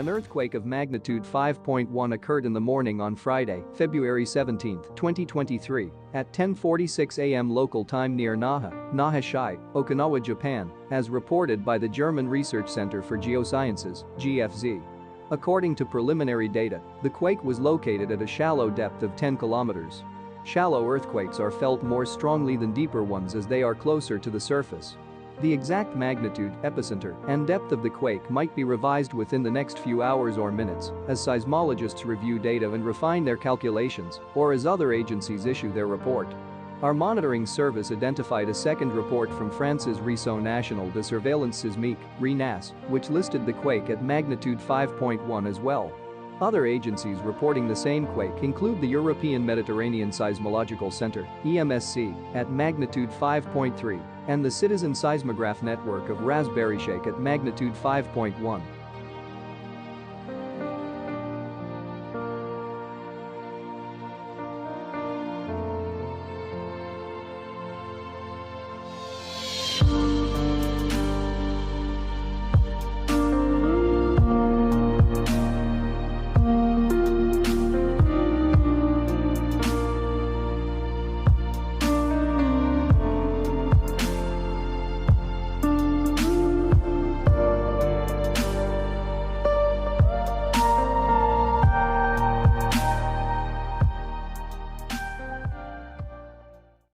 An earthquake of magnitude 5.1 occurred in the morning on Friday, February 17, 2023, at 10:46 a.m. local time near Naha Shi, Okinawa, Japan, as reported by the German Research Center for Geosciences, GFZ. According to preliminary data, the quake was located at a shallow depth of 10 kilometers. Shallow earthquakes are felt more strongly than deeper ones as they are closer to the surface. The exact magnitude, epicenter, and depth of the quake might be revised within the next few hours or minutes as seismologists review data and refine their calculations, or as other agencies issue their report. Our monitoring service identified a second report from France's Réseau National de Surveillance Sismique, RéNaSS, which listed the quake at magnitude 5.1 as well. Other agencies reporting the same quake include the European Mediterranean Seismological Center, EMSC, at magnitude 5.3, and the citizen-seismograph network of RaspberryShake at magnitude 5.1.